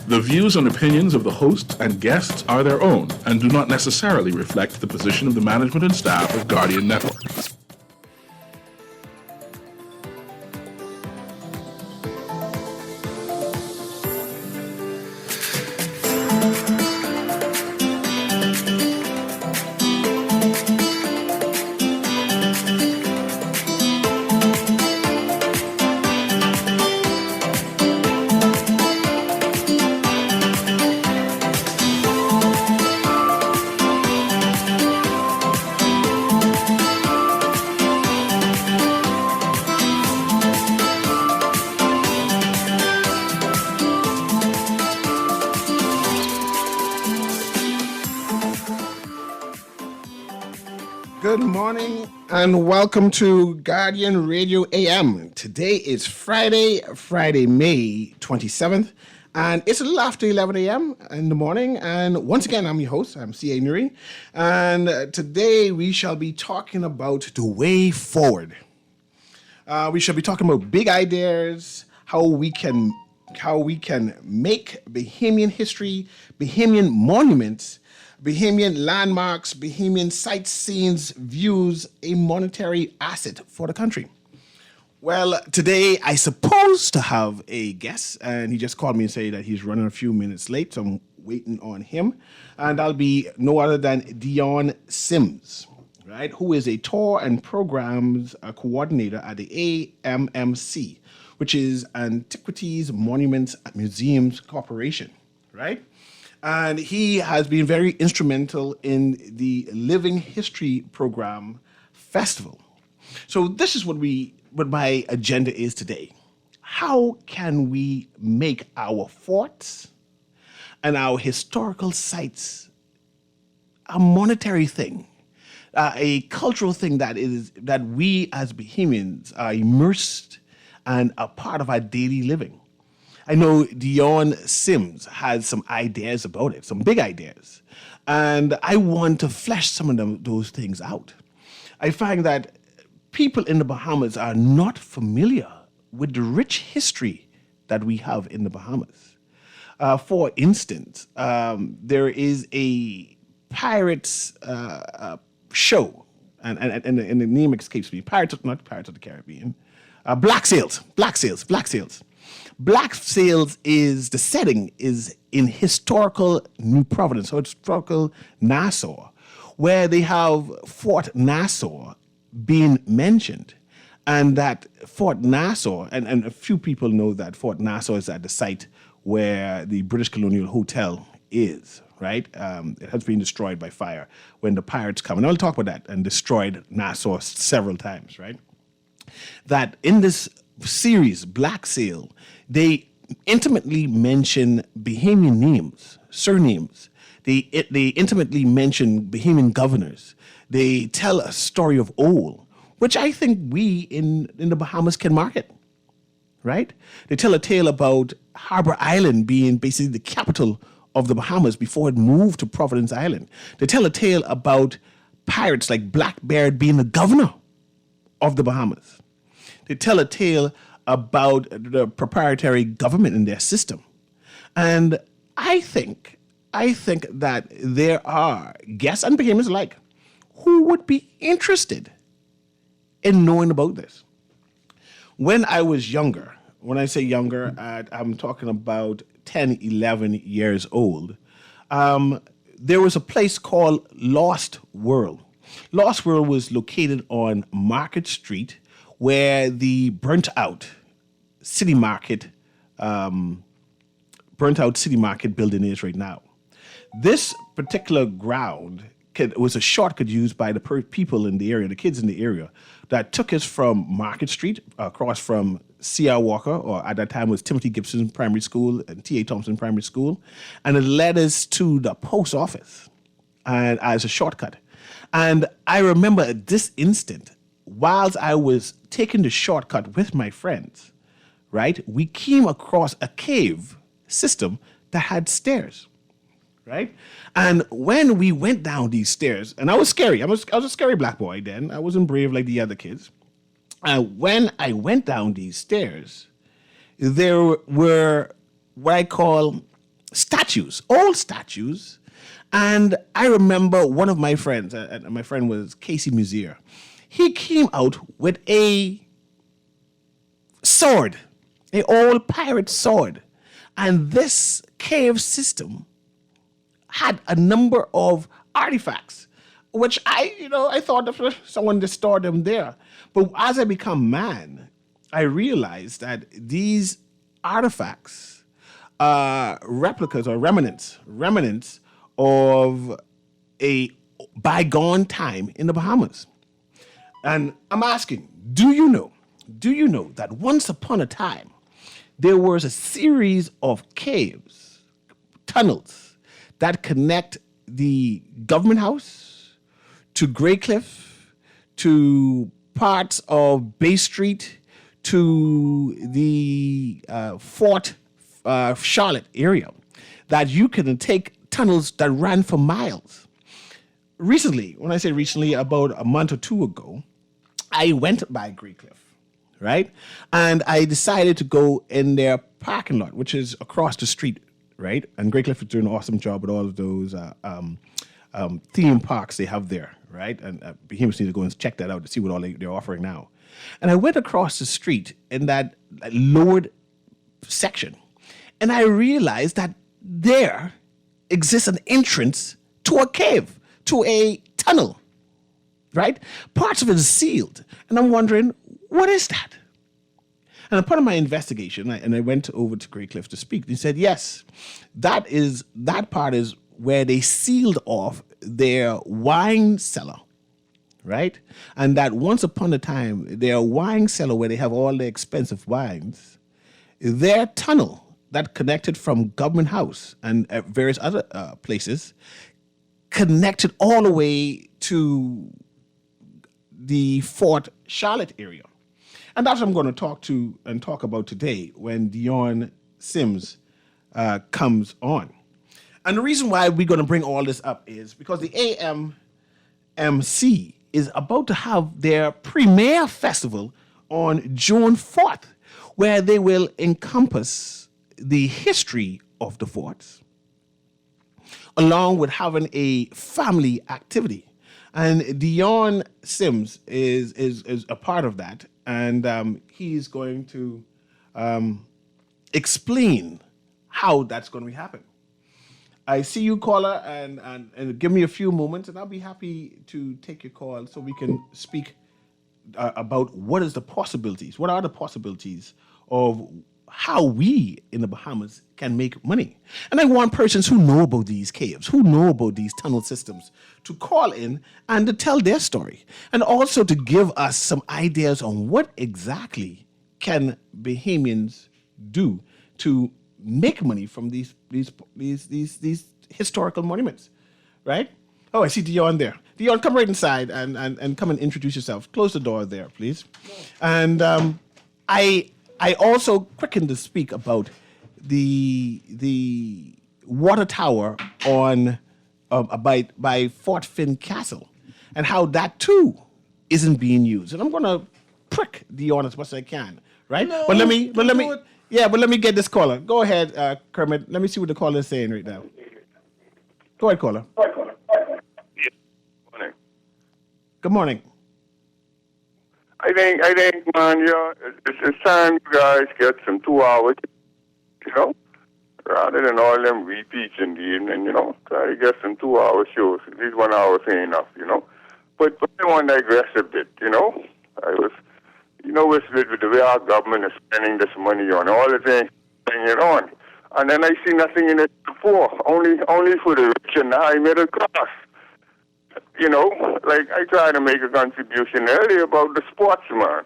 The views and opinions of the hosts and guests are their own and do not necessarily reflect the position of the management and staff of Guardian Network. Good morning and welcome to Guardian Radio A.M. Today is Friday, May 27th, and it's a little after 11 a.m. in the morning. And once again, I'm your host, I'm C.A. Nuri, and today we shall be talking about the way forward. We shall be talking about big ideas, how we can make Bahamian history, Bahamian monuments, Bahamian landmarks, Bahamian sightseeing views, a monetary asset for the country. Well, today I supposed to have a guest, and he just called me and said that he's running a few minutes late, so I'm waiting on him. And that'll be no other than Dion Sims, right, who is a tour and programs coordinator at the AMMC, which is Antiquities, Monuments, and Museums Corporation, right? And he has been very instrumental in the Living History Program Festival. So this is what my agenda is today. How can we make our forts and our historical sites a monetary thing, a cultural thing that we as Bahamians are immersed and a part of our daily living? I know Dion Sims has some ideas about it, some big ideas, and I want to flesh some of those things out. I find that people in the Bahamas are not familiar with the rich history that we have in the Bahamas. For instance, there is a pirates show, and the name escapes me. Not Pirates of the Caribbean. Black Sails. Black Sails is the setting is in historical New Providence, so historical Nassau, where they have Fort Nassau being mentioned. And that Fort Nassau, and a few people know that Fort Nassau is at the site where the British Colonial Hotel is, right? It has been destroyed by fire when the pirates come. And I'll talk about that, and destroyed Nassau several times, right? That in this series, Black Sail, they intimately mention Bahamian names, surnames. They intimately mention Bahamian governors. They tell a story of old, which I think we in the Bahamas can market, right? They tell a tale about Harbor Island being basically the capital of the Bahamas before it moved to Providence Island. They tell a tale about pirates like Blackbeard being the governor of the Bahamas. They tell a tale about the proprietary government in their system. And I think that there are guests and Bahamians alike who would be interested in knowing about this. When I was younger, when I say younger, I'm talking about 10, 11 years old, there was a place called Lost World. Lost World was located on Market Street, where the burnt out city market building is right now. This particular ground was a shortcut used by the people in the area, the kids in the area, that took us from Market Street across from C.R. Walker, or at that time was Timothy Gibson Primary School and T.A. Thompson Primary School, and it led us to the post office and as a shortcut. And I remember at this instant, whilst I was taking the shortcut with my friends, right, we came across a cave system that had stairs, right? And when we went down these stairs, and I was scary. I was a scary black boy then. I wasn't brave like the other kids. When I went down these stairs, there were what I call statues, old statues. And I remember one of my friends, and my friend was Casey Musier. He came out with a sword, an old pirate sword. And this cave system had a number of artifacts, which I thought that someone just stored them there. But as I become man, I realized that these artifacts are replicas or remnants of a bygone time in the Bahamas. And I'm asking, do you know that once upon a time, there was a series of caves, tunnels, that connect the government house to Grey Cliff, to parts of Bay Street, to the Fort Charlotte area, that you can take tunnels that ran for miles. Recently, when I say recently, about a month or two ago, I went by Grey Cliff, right? And I decided to go in their parking lot, which is across the street, right? And Grey Cliff is doing an awesome job with all of those theme parks they have there, right? And Behemoths need to go and check that out to see what all they're offering now. And I went across the street in that lowered section, and I realized that there exists an entrance to a cave, to a tunnel, right? Parts of it is sealed. And I'm wondering, what is that? And as part of my investigation, I went over to Grey Cliff to speak. He said, yes, that part is where they sealed off their wine cellar, right? And that once upon a time, their wine cellar where they have all the expensive wines, their tunnel that connected from Government House and various other places connected all the way to the Fort Charlotte area. And that's what I'm going to talk about today when Dion Sims comes on. And the reason why we're going to bring all this up is because the AMC is about to have their premiere festival on June 4th, where they will encompass the history of the forts, along with having a family activity. And Dion Sims is a part of that, and he's going to explain how that's going to happen. I see you, caller, and give me a few moments, and I'll be happy to take your call so we can speak about what are the possibilities of how we in the Bahamas can make money. And I want persons who know about these caves, who know about these tunnel systems, to call in and to tell their story, and also to give us some ideas on what exactly can Bahamians do to make money from these historical monuments, right? Oh, I see Dion there. Dion, come right inside and come and introduce yourself. Close the door there, please. And I also quickened to speak about the water tower on by Fort Finn Castle, and how that too isn't being used. And I'm gonna prick Dion as much as I can, right? No, but let me get this caller. Go ahead, Kermit. Let me see what the caller is saying right now. Go ahead, caller. Yeah. Morning. Good morning. I think, man, it's time you guys get some 2 hours, rather than all them repeats in the evening, Try to get some 2 hour shows. At least 1 hour ain't enough, But I want to digress a bit, I was, with the way our government is spending this money on all the things, bringing it on. And then I see nothing in it for only for the rich and the high middle class. Like I tried to make a contribution earlier about the sports, man.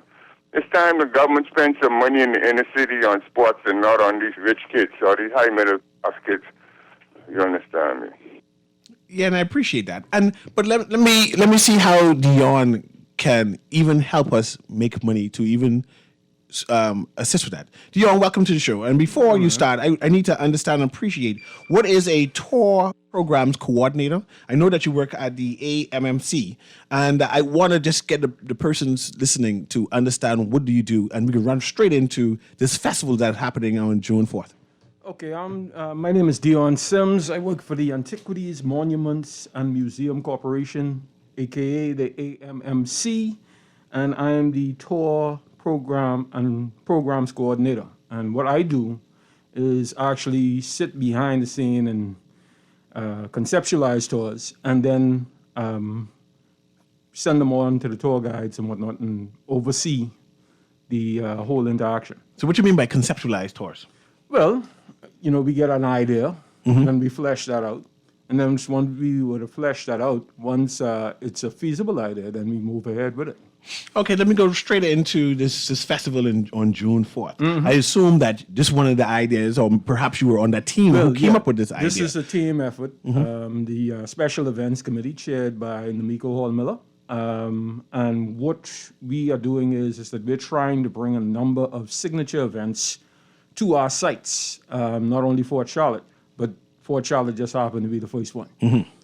It's time the government spends some money in the inner city on sports and not on these rich kids or these high middle class kids. You understand me? Yeah, and I appreciate that. But let me see how Dion can even help us make money to even assist with that. Dion, welcome to the show. And before you start, I need to understand and appreciate, what is a tour programs coordinator? I know that you work at the AMMC, and I want to just get the persons listening to understand what do you do, and we can run straight into this festival that's happening on June 4th. Okay, my name is Dion Sims. I work for the Antiquities, Monuments, and Museum Corporation, aka the AMMC, and I am the tour program and programs coordinator. And what I do is actually sit behind the scene and conceptualize tours, and then send them on to the tour guides and whatnot, and oversee the whole interaction. So what do you mean by conceptualized tours? Well, we get an idea, and then we flesh that out. And then once we were to flesh that out, once it's a feasible idea, then we move ahead with it. Okay, let me go straight into this festival on June 4th. I assume that this is one of the ideas, or perhaps you were on that team who came up with this idea. This is a team effort. The Special Events Committee, chaired by Namiko Hall-Miller. And what we are doing is that we're trying to bring a number of signature events to our sites, not only Fort Charlotte, but Fort Charlotte just happened to be the first one,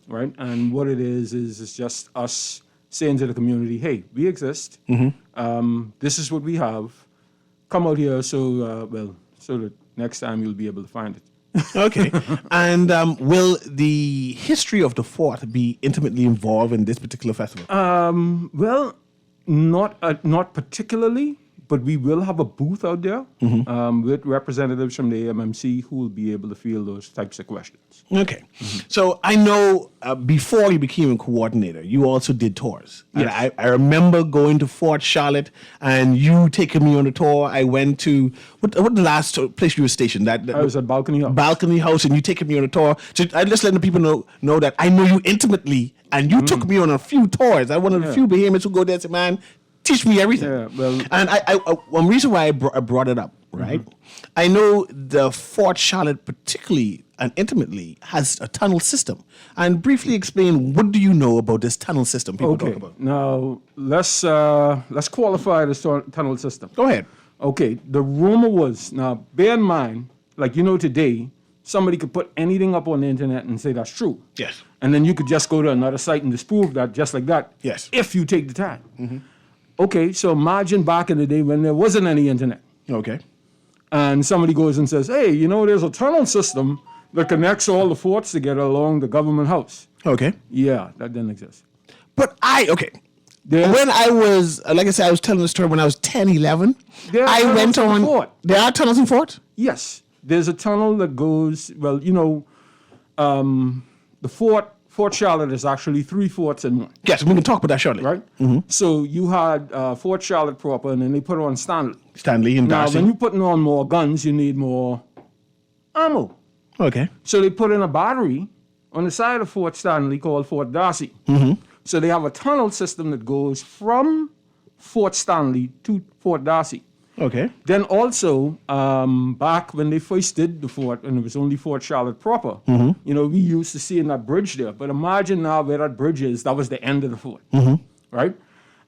right? And what it is it's just us saying to the community, hey, we exist. This is what we have. Come out here so that next time you'll be able to find it. Okay. And will the history of the fort be intimately involved in this particular festival? Well, not particularly, but we will have a booth out there with representatives from the AMMC who will be able to field those types of questions. Okay. So I know before you became a coordinator, you also did tours. Yes. And I remember going to Fort Charlotte and you taking me on a tour. I went to, what the last place you were stationed? I was at Balcony House. Balcony House, and you taking me on a tour. So I just letting the people know that I know you intimately, and you took me on a few tours. I one of the few behemoths who go there and say, man, teach me everything. Yeah, well, and one reason why I brought it up, right? I know the Fort Charlotte particularly and intimately has a tunnel system. And briefly explain, what do you know about this tunnel system people talk about? Now, let's qualify this tunnel system. Go ahead. Okay, the rumor was, now bear in mind, like today, somebody could put anything up on the internet and say that's true. Yes. And then you could just go to another site and disprove that just like that. Yes. If you take the time. Okay, so imagine back in the day when there wasn't any internet. Okay. And somebody goes and says, hey, there's a tunnel system that connects all the forts together along the government house. Okay. Yeah, that didn't exist. But There's- when I was, like I said, I was telling the story when I was 10, 11. There are I tunnels went in the on. fort. There are tunnels in Fort? Yes, there's a tunnel that goes, the Fort Charlotte is actually 3 forts in one, Yes, we can talk about that shortly. right? So you had Fort Charlotte proper, and then they put on Stanley. Stanley and Now, Darcy. when you're putting on more guns, you need more ammo. Okay. So they put in a battery on the side of Fort Stanley called Fort Darcy. So they have a tunnel system that goes from Fort Stanley to Fort Darcy. Okay. Then also, back when they first did the fort, and it was only Fort Charlotte proper, we used to see in that bridge there. But imagine now where that bridge is, that was the end of the fort, right?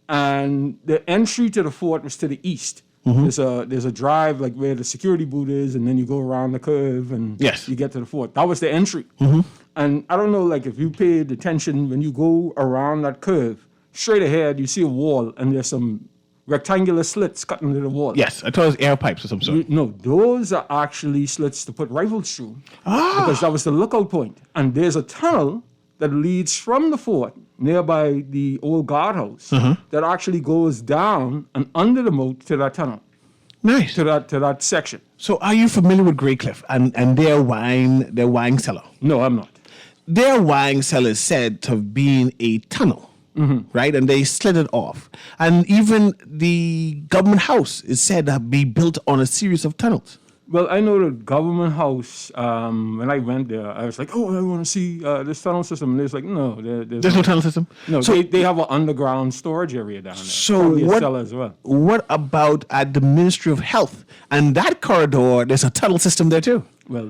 And the entry to the fort was to the east. There's a drive like where the security booth is, and then you go around the curve and Yes. you get to the fort. That was the entry. And I don't know, like if you paid attention, when you go around that curve, straight ahead, you see a wall, and there's some rectangular slits cut into the wall. Yes, I thought it was air pipes or some sort. No, those are actually slits to put rifles through. Because that was the lookout point. And there's a tunnel that leads from the fort nearby the old guardhouse that actually goes down and under the moat to that tunnel, Nice. to that section. So are you familiar with Grey Cliff and their wine cellar? No, I'm not. Their wine cellar is said to have been a tunnel, right? And they slid it off. And even the government house is said to be built on a series of tunnels. Well, I know the government house, when I went there, I was like, oh, I want to see this tunnel system. And they was like, no, There's no tunnel system? No, So, they have an underground storage area down there. so Probably a cellar as well. what about at the Ministry of Health? And that corridor, there's a tunnel system there too. Well,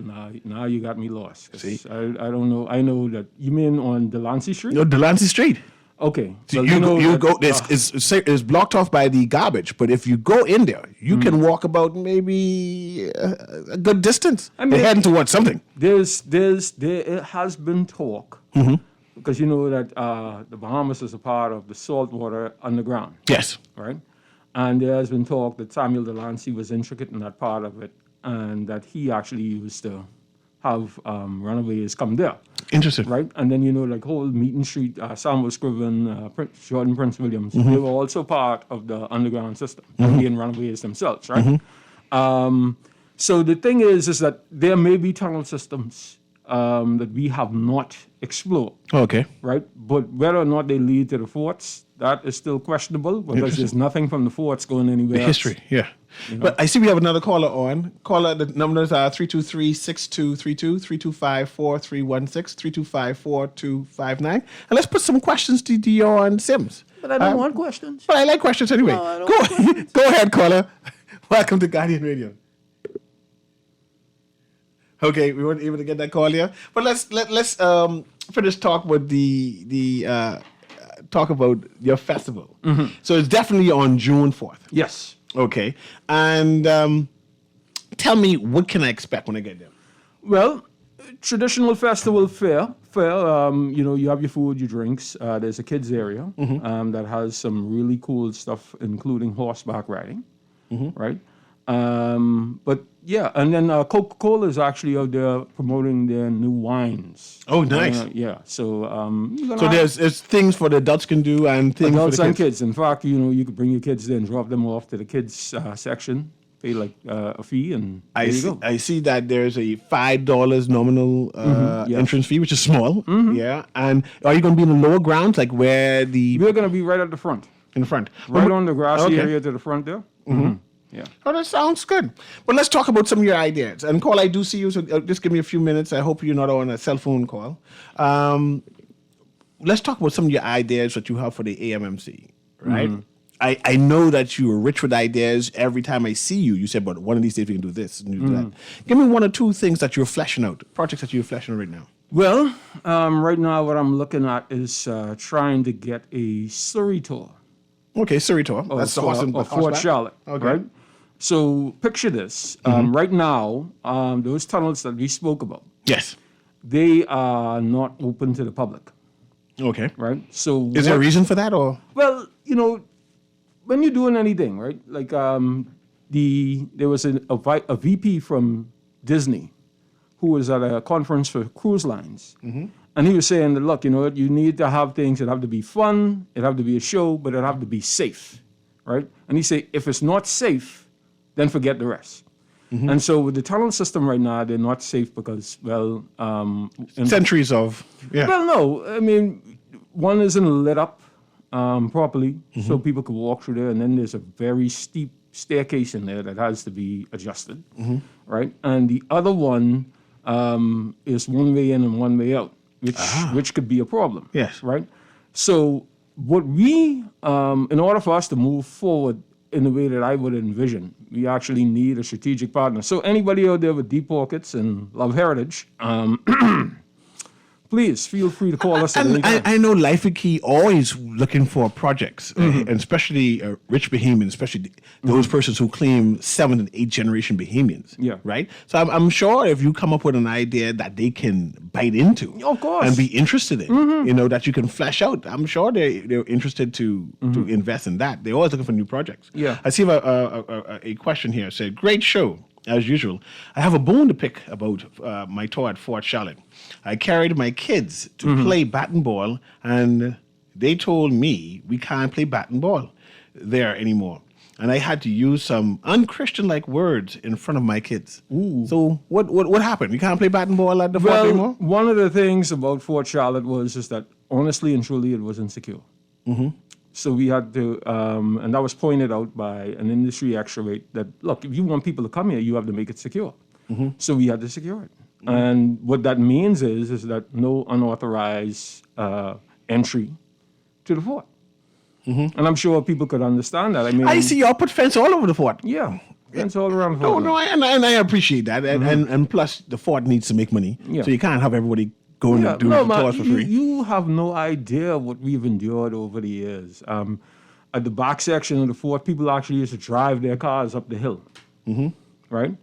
now you got me lost. 'Cause I don't know. I know that you mean on Delancey Street? No, Delancey Street. Okay. So well, you that- go. It's blocked off by the garbage, but if you go in there, you can walk about maybe a good distance. I mean, They're heading towards something. there has been talk because you know that the Bahamas is a part of the saltwater underground, Yes. right? And there has been talk that Samuel Delancey was intricate in that part of it, and that he actually used to have runaways come there. Interesting. Right? And then, like whole Meeting Street, Samuel Scriven, Jordan Prince Williams, they were also part of the underground system, being runaways themselves, right? So the thing is that there may be tunnel systems that we have not explored, Okay. right? But whether or not they lead to the forts, that is still questionable because there's nothing from the forts going anywhere else. History, yeah. But I see we have another caller on. Caller, the numbers are 323-6232, 325-4316, 325-4259. And let's put some questions to Dion Sims. But I don't want questions. But I like questions anyway. No, I don't want questions. Go ahead, caller. Welcome to Guardian Radio. Okay, we weren't able to get that call here, but let's finish talk with the talk about your festival. So it's definitely on June 4th. Yes. Okay, and tell me, what can I expect when I get there? Well, traditional festival fare. You have your food, your drinks. There's a kids area that has some really cool stuff, including horseback riding, right? But yeah, and then Coca-Cola is actually out there promoting their new wines. Oh, nice. Yeah, so So there's things for the adults can do and things adults for the and kids. kids. In fact, you could bring your kids there and drop them off to the kids section, pay like a fee, and there you go. I see that there's a $5 nominal yes. entrance fee, which is small. Yeah, and are you going to be in the lower grounds, like where the We're going to be right at the front, in the front, right on the grassy Okay. area to the front there. Yeah. Oh, that sounds good. But let's talk about some of your ideas. And Cole, I do see you, so just give me a few minutes. I hope you're not on a cell phone call. Let's talk about some of your ideas that you have for the AMMC, right? I know that you are rich with ideas. Every time I see you, you say, but one of these days we can do this and do that. Give me one or two things that you're fleshing out, projects that you're fleshing out right now. Well, right now what I'm looking at is trying to get a Surrey tour. Okay, Surrey tour. That's the horse and of Fort horseback. Charlotte, Okay. right? So picture this. Right now, those tunnels that we spoke about, Yes. they are not open to the public, Okay. right? So Is there a reason for that, or? Well, when you're doing anything, right? Like there was a VP from Disney who was at a conference for cruise lines. And he was saying that, look, you need to have things that have to be fun, it have to be a show, but it have to be safe, right? And he said, if it's not safe, then forget the rest. And so with the tunnel system right now, they're not safe because, Centuries of, yeah. well, no. I mean, one isn't lit up properly, so people can walk through there. And then there's a very steep staircase in there that has to be adjusted, right? And the other one is one way in and one way out, which could be a problem. Yes. Right? So what we, in order for us to move forward in the way that I would envision, we actually need a strategic partner. So anybody out there with deep pockets and love heritage, please feel free to call us at any And time. I know Life with Key always looking for projects, and especially rich Bahamians, especially those persons who claim 7th and 8th generation Bahamians. Yeah. Right? So I'm sure if you come up with an idea that they can bite into, Of course. and be interested in, that you can flesh out, I'm sure they're interested to invest in that. They're always looking for new projects. Yeah. I see a question here. Said, great show. As usual, I have a bone to pick about my tour at Fort Charlotte. I carried my kids to play bat and ball, and they told me we can't play bat and ball there anymore. And I had to use some unchristian-like words in front of my kids. Ooh. So what happened? We can't play bat and ball at the fort anymore? One of the things about Fort Charlotte was that honestly and truly it was insecure. So we had to, and that was pointed out by an industry expert that, look, if you want people to come here, you have to make it secure. So we had to secure it. And what that means is that no unauthorized entry to the fort. And I'm sure people could understand that. I mean, I see y'all put fence all over the fort. Yeah, fence all around the No, fort. no, and I appreciate that. And plus, the fort needs to make money. Yeah. So you can't have everybody going Yeah, and doing no, the man, tours for free. you have no idea what we've endured over the years. At the back section of the fort, people actually used to drive their cars up the hill, right?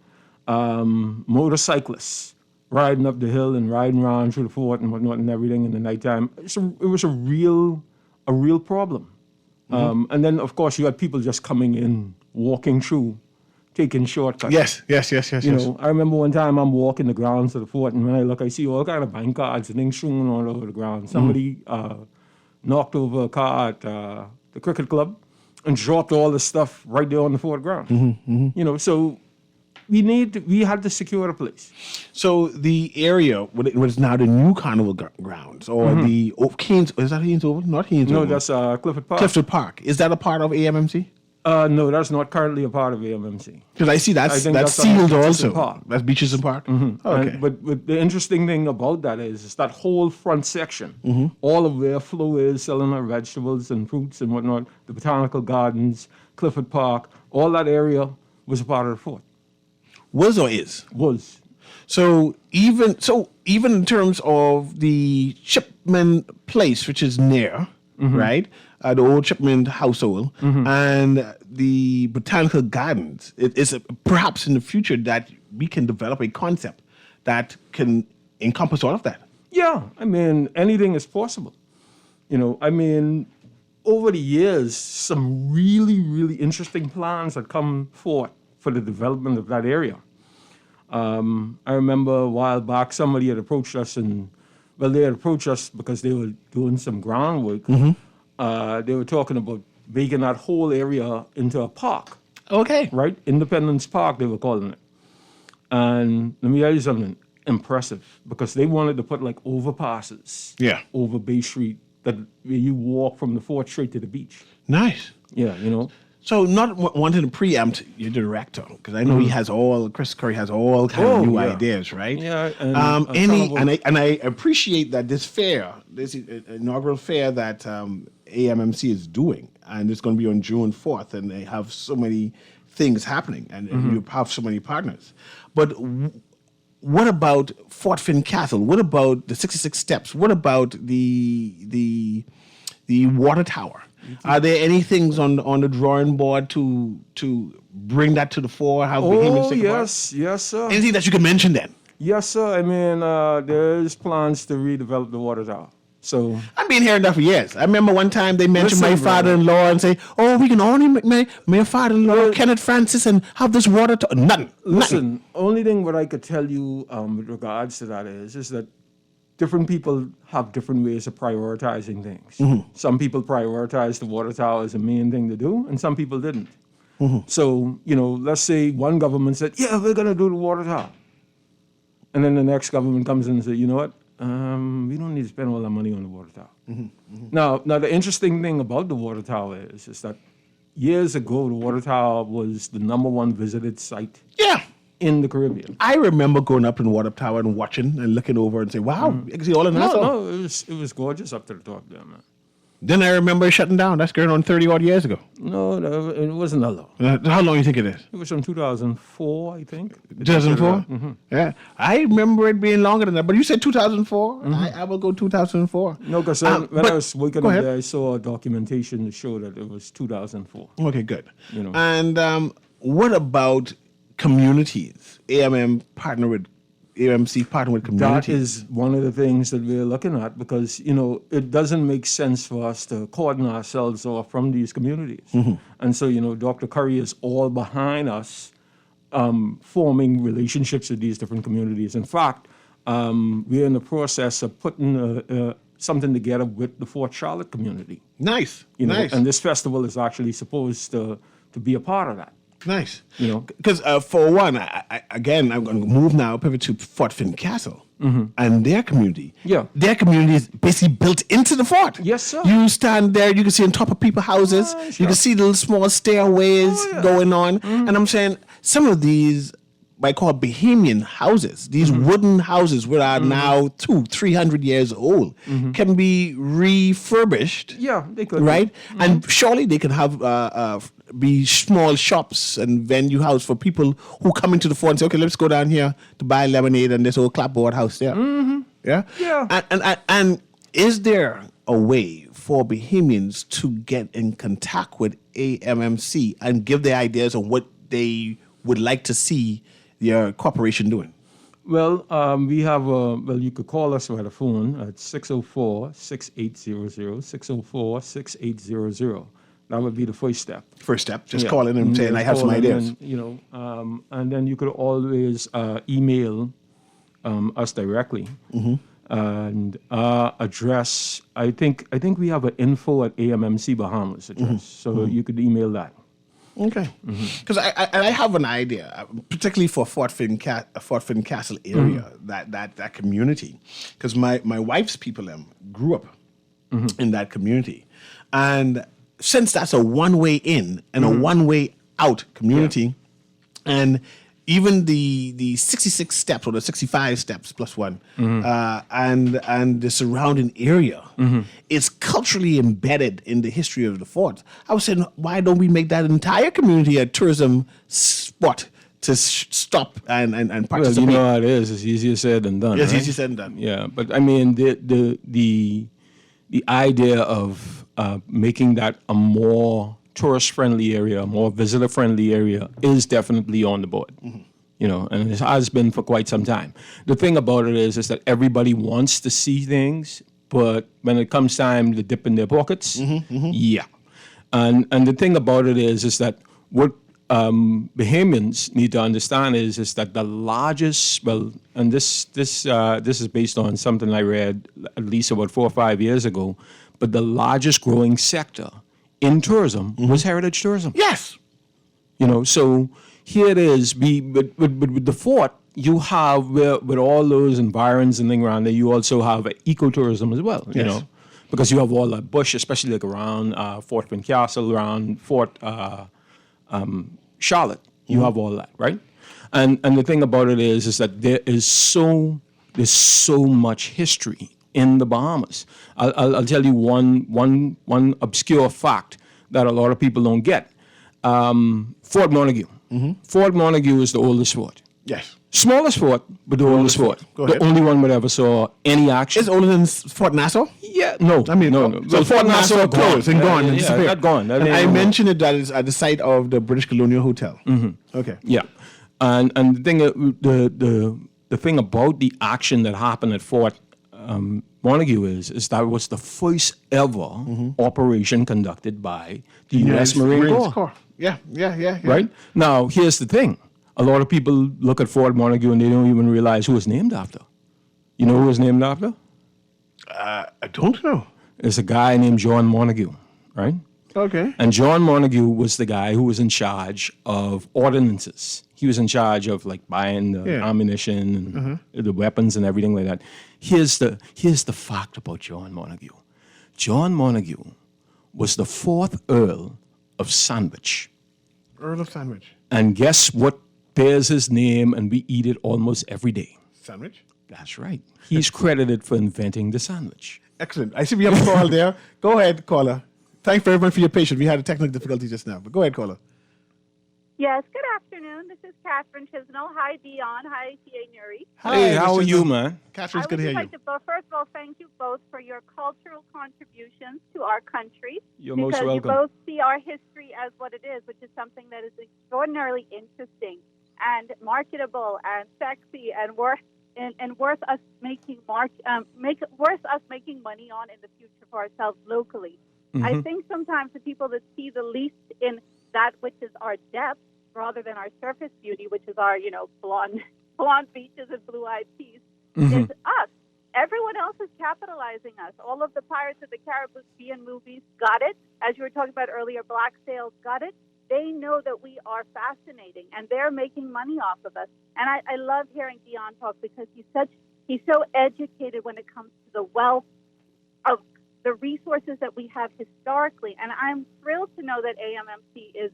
Motorcyclists riding up the hill and riding around through the fort and whatnot and everything in the nighttime. So it was a real problem. And then, of course, you had people just coming in, walking through taking shortcuts. Yes. You know, I remember one time I'm walking the grounds of the fort, and when I look, I see all kind of bank cards and things strewn all over the ground. Somebody knocked over a car at the cricket club and dropped all the stuff right there on the fort ground. You know, so we had to secure the place. So the area, what is now the new carnival grounds, or the Haynes, is that Haynes Oval? Not Haynes No, Oval. that's Clifford Park. Clifton Park. Is that a part of AMMC? No, that's not currently a part of AMMC. Because I see that's think that's sealed Beaches and also. Park. That's Beaches and Park? Okay. But the interesting thing about that is that whole front section, all of where Flo is selling her vegetables and fruits and whatnot, the botanical gardens, Clifford Park, all that area was a part of the fort. Was or is? Was. So even in terms of the Chipman Place, which is near, right, the old Chipman household, and the botanical gardens, it is perhaps in the future that we can develop a concept that can encompass all of that. Yeah, I mean, anything is possible. You know, I mean, over the years, some really, really interesting plans had come forth for the development of that area. I remember a while back somebody had approached us they had approached us because they were doing some groundwork. They were talking about making that whole area into a park, Okay. right? Independence Park, they were calling it. And let me tell you something impressive, because they wanted to put like overpasses over Bay Street that where you walk from the fort straight to the beach. Nice. Yeah, you know. So not wanting to preempt your director, because I know he has Chris Curry has all kind of new ideas, right? Yeah, and I appreciate that this fair, this inaugural fair that AMMC is doing, and it's going to be on June 4th, and they have so many things happening, and you have so many partners. But what about Fort Finn Castle? What about the 66 Steps? What about the water tower? Are there any things on the drawing board to bring that to the fore? How yes, sir. Anything that you can mention then? Yes, sir. I mean, there's plans to redevelop the water tower. So I've been hearing that for years. I remember one time they mentioned Listen, my brother. father-in-law and say, "Oh, we can only make my father-in-law Kenneth Francis and have this water tower." Nothing. listen, only thing what I could tell you with regards to that is that different people have different ways of prioritizing things. Some people prioritize the water tower as a main thing to do, and some people didn't. So, you know, let's say one government said, yeah, we're going to do the water tower. And then the next government comes in and says, you know what, we don't need to spend all that money on the water tower. Now, the interesting thing about the water tower is that years ago, the water tower was the #1 visited site in the Caribbean. I remember going up in the water tower and watching and looking over and say, "Wow, you can see all of Nassau." No, it was gorgeous up to the top there, man. Then I remember it shutting down. That's going on 30-odd years ago. No, it wasn't that long. How long do you think it is? It was from 2004, I think. 2004? Yeah. I remember it being longer than that. But you said 2004? I will go 2004. No, because when I was working go up ahead. there, I saw a documentation to show that it was 2004. Okay, good. You know. And what about communities? AMC partner with communities. That is one of the things that we're looking at, because, you know, it doesn't make sense for us to cordon ourselves off from these communities. And so, you know, Dr. Curry is all behind us forming relationships with these different communities. In fact, we're in the process of putting something together with the Fort Charlotte community. Nice. You know, nice. and this festival is actually supposed to be a part of that. Nice. You know, because for one, I'm going to move now, pivot to Fort Finn Castle and their community. Yeah. Their community is basically built into the fort. Yes, sir. You stand there, you can see on top of people's houses, Sure. you can see the little small stairways going on. And I'm saying some of these, I call Bahamian houses, these wooden houses which are now 200-300 years old, can be refurbished. Yeah, they could. Right? And surely they can have be small shops and venue house for people who come into the fort and say, okay, let's go down here to buy lemonade and this old clapboard house there. Yeah? Yeah. And is there a way for Bahamians to get in contact with AMMC and give their ideas on what they would like to see your corporation doing? Well, we have you could call us by the phone at 604-6800, 604-6800. That would be the first step. First step, just Yeah. call in and saying, I have some Call in ideas. And, and then you could always email us directly and address. I think we have an info at AMMC Bahamas address, so you could email that. Okay. Because I have an idea, particularly for Fort Finn Castle area, that community. Because my wife's people grew up in that community. And since that's a one-way in and a one-way out community, and even the 66 steps or the 65 steps plus one, and the surrounding area is culturally embedded in the history of the fort. I was saying, why don't we make that entire community a tourism spot to stop and Well, participate? you know how it is. It's easier said than done. It's right? easier said than done. Yeah, but I mean the idea of making that a more tourist-friendly area, a more visitor-friendly area, is definitely on the board. And it has been for quite some time. The thing about it is that everybody wants to see things, but when it comes time to dip in their pockets, yeah. And the thing about it is that what Bahamians need to understand is that the largest, and this is based on something I read at least about 4 or 5 years ago, but the largest growing sector in tourism was heritage tourism. Yes. So here it is. But with the fort, you have with all those environs and things around there, you also have ecotourism as well. Yes. Because you have all that bush, especially like around Fort Finn Castle, around Fort Charlotte. You have all that, right? And the thing about it is that there's so much history in the Bahamas. I'll tell you one obscure fact that a lot of people don't get. Fort Montague. Fort Montague is the oldest fort. Yes. Smallest fort, but the oldest fort. Go The ahead. only one that ever saw any action. It's older than Fort Nassau? Yeah, no. I mean, no. So Fort Nassau closed and gone and disappeared. Not gone. And I mentioned it that is at the site of the British Colonial Hotel. Okay. Yeah, and the thing the thing about the action that happened at Fort Montague is that it was the first ever operation conducted by the U.S. Marine Corps. Yeah. Right? Now, here's the thing. A lot of people look at Fort Montague and they don't even realize who it's named after. You know who it's named after? I don't know. It's a guy named John Montague, right? Okay. And John Montague was the guy who was in charge of ordinances. He was in charge of like buying the ammunition and the weapons and everything like that. Here's the fact about John Montague. John Montague was the 4th Earl of Sandwich. Earl of Sandwich. And guess what bears his name and we eat it almost every day? Sandwich? That's right. He's credited for inventing the sandwich. Excellent. I see we have a call there. Go ahead, caller. Thanks very much for your patience. We had a technical difficulty just now, but go ahead, caller. Yes, good afternoon. This is Catherine Chisnell. Hi, Dion. Hi, T.A. Nuri. Hey, how Mr. are you, Chisholm. man? Catherine's I good to would hear just you. like to, first of all, thank you both for your cultural contributions to our country. You're most because welcome. you both see our history as what it is, which is something that is extraordinarily interesting and marketable and sexy and worth us making worth us making money on in the future for ourselves locally. I think sometimes the people that see the least in that which is our depth rather than our surface beauty, which is our, blonde beaches and blue-eyed peas, is us. Everyone else is capitalizing us. All of the Pirates of the Caribbean movies got it. As you were talking about earlier, Black Sails got it. They know that we are fascinating, and they're making money off of us. And I love hearing Dion talk because he's so educated when it comes to the wealth of the resources that we have historically. And I'm thrilled to know that AMMC is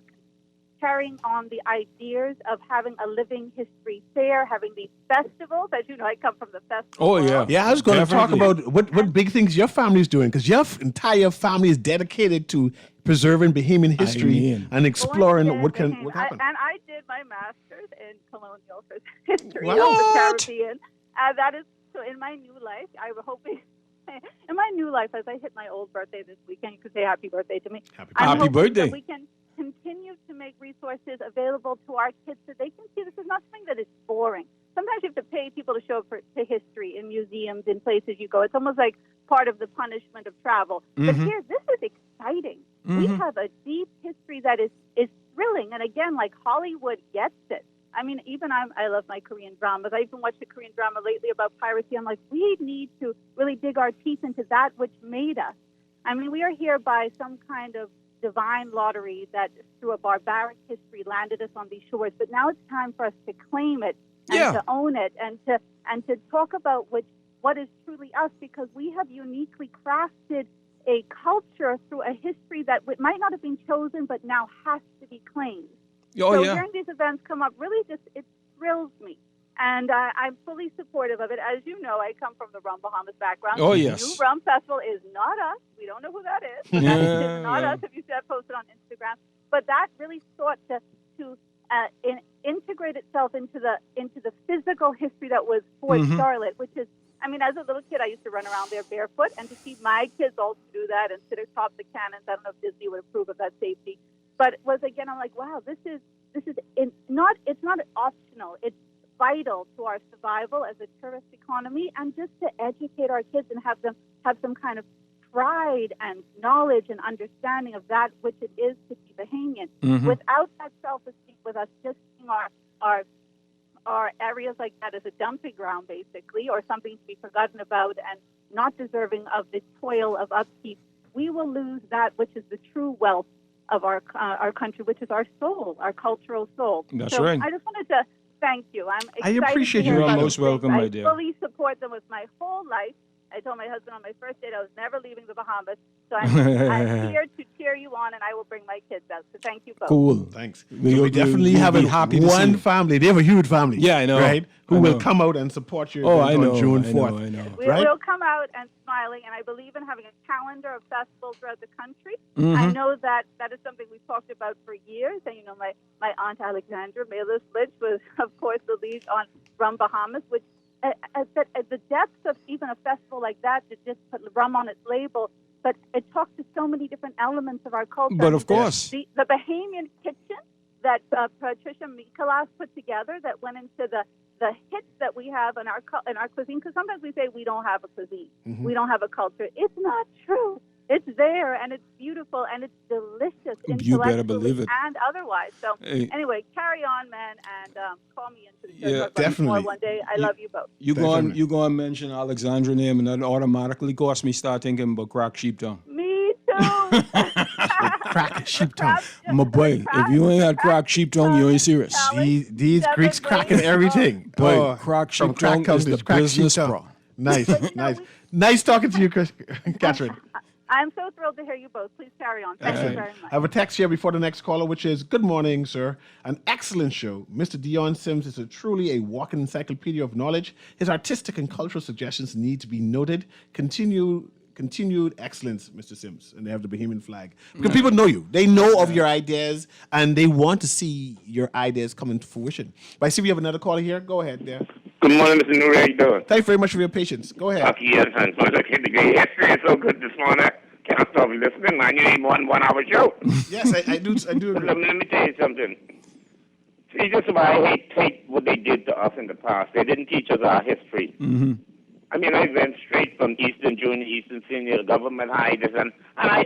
carrying on the ideas of having a living history fair, having these festivals. As you know, I come from the festival. Oh, yeah. Yeah, I was going to talk Definitely. about what big things your family is doing, because your entire family is dedicated to preserving Bahamian history mean. and exploring Well, what and happened. I did my master's in colonial history What? of the Caribbean. That is so in my new life. I was hoping in my new life, as I hit my old birthday this weekend, you could say happy birthday to me. I'm Happy hoping birthday. That we can continue to make resources available to our kids so they can see this is not something that is boring. Sometimes you have to pay people to show up to history in museums, in places you go. It's almost like part of the punishment of travel. But here, this is exciting. We have a deep history that is thrilling. And again, like Hollywood gets it. I mean, even I love my Korean dramas. I even watched a Korean drama lately about piracy. I'm like, we need to really dig our teeth into that which made us. I mean, we are here by some kind of divine lottery that through a barbaric history landed us on these shores. But now it's time for us to claim it and to own it and to talk about what is truly us, because we have uniquely crafted a culture through a history that might not have been chosen but now has to be claimed. Hearing these events come up really it thrills me. And I'm fully supportive of it. As you know, I come from the Rum Bahamas background. Oh, yes. The New Rum Festival is not us. We don't know who that is. That is not us, if you see that posted on Instagram. But that really sought to integrate itself into the physical history that was Fort Charlotte, which is, I mean, as a little kid, I used to run around there barefoot, and to see my kids also do that and sit atop the cannons, I don't know if Disney would approve of that safety. But I'm like, wow, it's not optional. It's vital to our survival as a tourist economy, and just to educate our kids and have them have some kind of pride and knowledge and understanding of that which it is to be Bahamian. Without that self-esteem, with us just seeing our areas like that as a dumping ground, basically, or something to be forgotten about and not deserving of the toil of upkeep, we will lose that which is the true wealth of our country, which is our soul, our cultural soul. That's right. I just wanted to thank you. I'm I excited appreciate to hear you. about You're most these welcome, things. my dear. I fully support them with my whole life. I told my husband on my first date I was never leaving the Bahamas. So I'm here to cheer you on, and I will bring my kids out. So thank you both. Cool. Thanks. We- So we- definitely we'll have be happy to see one you. family. They have a huge family. Yeah, I know. Right? Who I will know. come out and support your Oh, event I know. on June I 4th. know. I know. Right? We'll come out and smiling, and I believe in having a calendar of festivals throughout the country. I know that is something we've talked about for years. And, my Aunt Alexandra Melis Litch was, of course, the lead on Rum Bahamas, which at the depths of even a festival like that to just put rum on its label, but it talks to so many different elements of our culture. But of course. The Bahamian kitchen that Patricia Mikolas put together that went into the hits that we have in our cuisine, because sometimes we say we don't have a cuisine, we don't have a culture. It's not true. It's there, and it's beautiful, and it's delicious, You better intellectually believe it. and otherwise. So anyway, carry on, man, and call me into the show. Yeah, Talk about it definitely. more one day. I love you both. You go and mention Alexandra name, and that automatically cost me start thinking about crack sheep tongue. Me too. Crack sheep tongue. My boy, if you ain't had crack sheep tongue, you ain't serious. These Greeks cracking everything. Boy, crack from sheep tongue crack is the crack sheep business, tongue. bro. Nice, nice. Nice talking to you, Catherine. I'm so thrilled to hear you both. Please carry on. Thank you very much. I have a text here before the next caller, which is, good morning, sir. An excellent show. Mr. Dion Sims is truly a walking encyclopedia of knowledge. His artistic and cultural suggestions need to be noted. Continued excellence, Mr. Sims. And they have the Bahamian flag. Because people know you. They know of your ideas, and they want to see your ideas come into fruition. But I see we have another caller here. Go ahead there. Good morning, Mr. Nuri. How you doing? Thank you very much for your patience. Go ahead. Okay, yes, and so I can't agree. Yesterday is so good this morning. Can't stop listening, man. You need one hour show. Yes, I do agree. Let me tell you something. See, this is why I hate what they did to us in the past. They didn't teach us our history. I mean, I went straight from Eastern Junior, Eastern Senior, Government High, this, and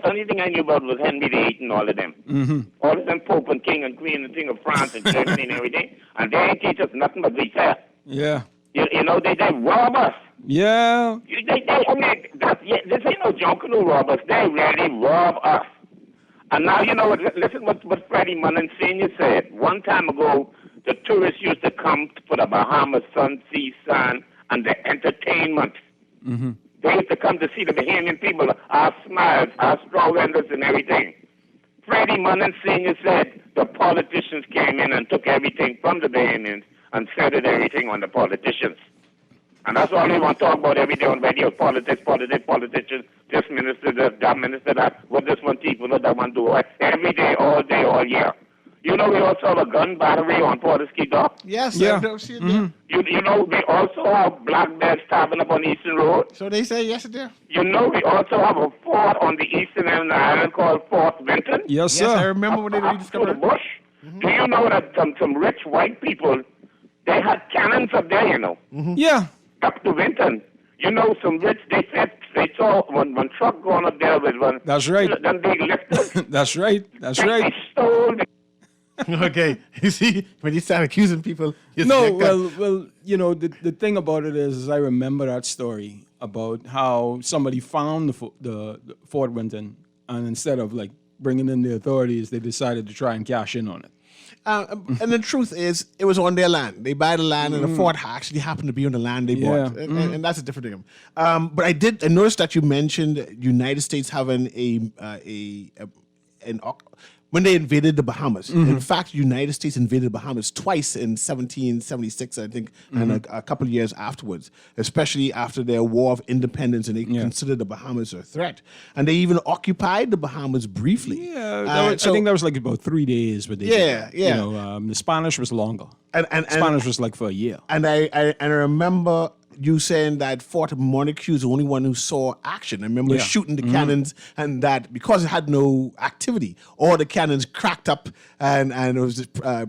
only thing I knew about was Henry VIII and all of them. All of them, Pope and King and Queen and King of France and Germany and everything. And they ain't teach us nothing but be fair. Yeah. You know, they rob us. Yeah. This ain't no joke, no rob us. They really rob us. And now, you know what, listen what Freddie Munnan Sr. said. One time ago, the tourists used to come for the Bahamas, sun, sea, sun, and the entertainment. They used to come to see the Bahamian people, our smiles, our straw windows and everything. Freddie Munnan Sr. said the politicians came in and took everything from the Bahamians and centered everything on the politicians. And that's all we want to talk about every day on radio, politics, politicians, this minister, that minister, that, what this one teach, what that one do, every day, all year. You know, we also have a gun battery on Porterski Dock. Yes, Yeah. I don't see it there. You know, we also have black bears stopping up on Eastern Road. So they say yes, there. You know, we also have a fort on the eastern end of the island called Fort Benton. Yes, Yes, I sir. remember when they Up to the rediscovered it. bush. Do you know that some rich white people, they had cannons up there, you know, Yeah. up to Benton. You know, some rich, they they saw one truck going up there with one. That's right. Then they lifted. That's right. That's right. They stole. Okay, you see, when you start accusing people, you No, think that- well, the thing about it is I remember that story about how somebody found the Fort Winton, and instead of like bringing in the authorities, they decided to try and cash in on it. and the truth is, it was on their land. They buy the land, and the fort actually happened to be on the land they Yeah. bought, and that's a different thing. But I noticed that you mentioned United States having when they invaded the Bahamas. In fact, United States invaded the Bahamas twice in 1776, I think, and a couple of years afterwards, especially after their War of Independence, and they considered the Bahamas a threat. And they even occupied the Bahamas briefly. Yeah, I So- think that was like about 3 days. But Yeah, yeah. The Spanish was longer. And Spanish was like for a year. And I remember you saying that Fort Montague is the only one who saw action. I remember Yeah. shooting the cannons, and that because it had no activity, all the cannons cracked up and it was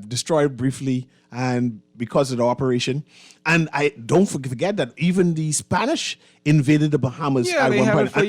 destroyed briefly, and because of the operation. And I don't forget that even the Spanish invaded the Bahamas Yeah, at they one had point it for a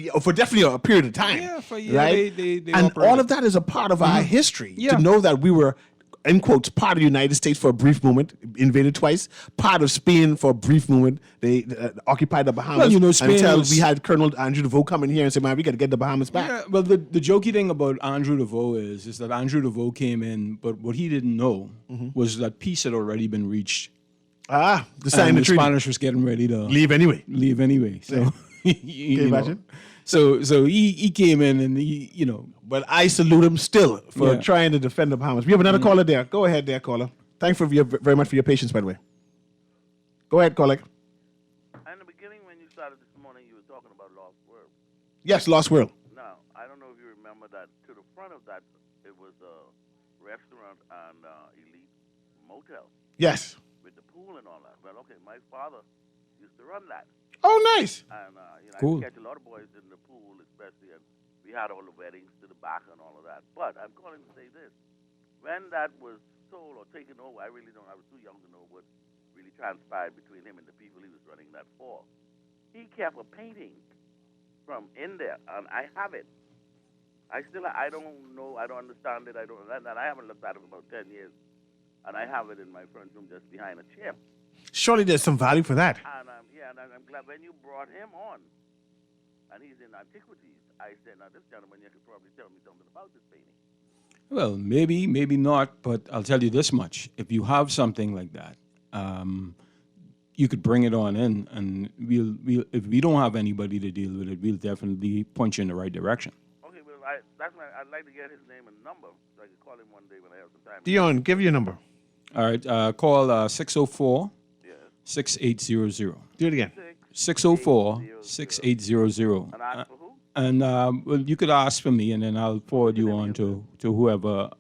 year. for definitely a period of time. Yeah, for a year, right? they and operated. all of that is a part of our history. Yeah. To know that we were, in quotes, part of the United States for a brief moment, invaded twice, part of Spain for a brief moment, they occupied the Bahamas. Well, Spain until was- we had Colonel Andrew DeVoe come in here and say, man, we got to get the Bahamas back. Yeah, well, the jokey thing about Andrew DeVoe is that Andrew DeVoe came in, but what he didn't know was that peace had already been reached. The sign And the the treaty. Spanish was getting ready to Leave anyway. leave anyway. So, Can you imagine? So he came in and But I salute him still for Yeah. trying to defend the Bahamas. We have another caller there. Go ahead there, caller. Thanks very much for your patience, by the way. Go ahead, caller. In the beginning, when you started this morning, you were talking about Lost World. Yes, Lost World. Now, I don't know if you remember that to the front of that, it was a restaurant and elite motel Yes. with the pool and all that. Well, okay, my father used to run that. Oh, nice. And, Cool. I catch a lot of boys in the pool, especially, and we had all the weddings to the back and all of that. But I'm calling to say this. When that was sold or taken over, I really don't, I was too young to know what really transpired between him and the people he was running that for. He kept a painting from in there, and I have it. I don't know, I don't understand it, and I haven't looked at it for about 10 years. And I have it in my front room just behind a chair. Surely there's some value for that. And I'm glad when you brought him on, and he's in antiquities, I said, now this gentleman, you could probably tell me something about this painting. well, maybe not, but I'll tell you this much: if you have something like that, you could bring it on in, and we'll if we don't have anybody to deal with it, we'll definitely point you in the right direction. Okay, well, I'd like to get his name and number so I can call him one day when I have some time. Dion, give your number. All right, call 604 Yes. 6800. Do it again. 604-6800. And ask for who? And well, you could ask for me, and then I'll forward you on to whoever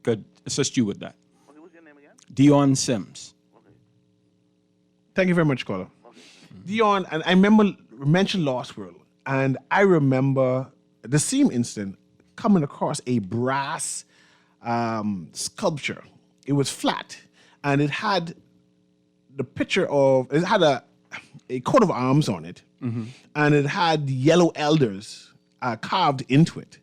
could assist you with that. Okay, what's your name again? Dion Sims. Okay. Thank you very much, caller. Dion, and I mentioned Lost World, and I remember the same instant coming across a brass sculpture. It was flat, and it had the picture of, it had a coat of arms on it, and it had yellow elders carved into it.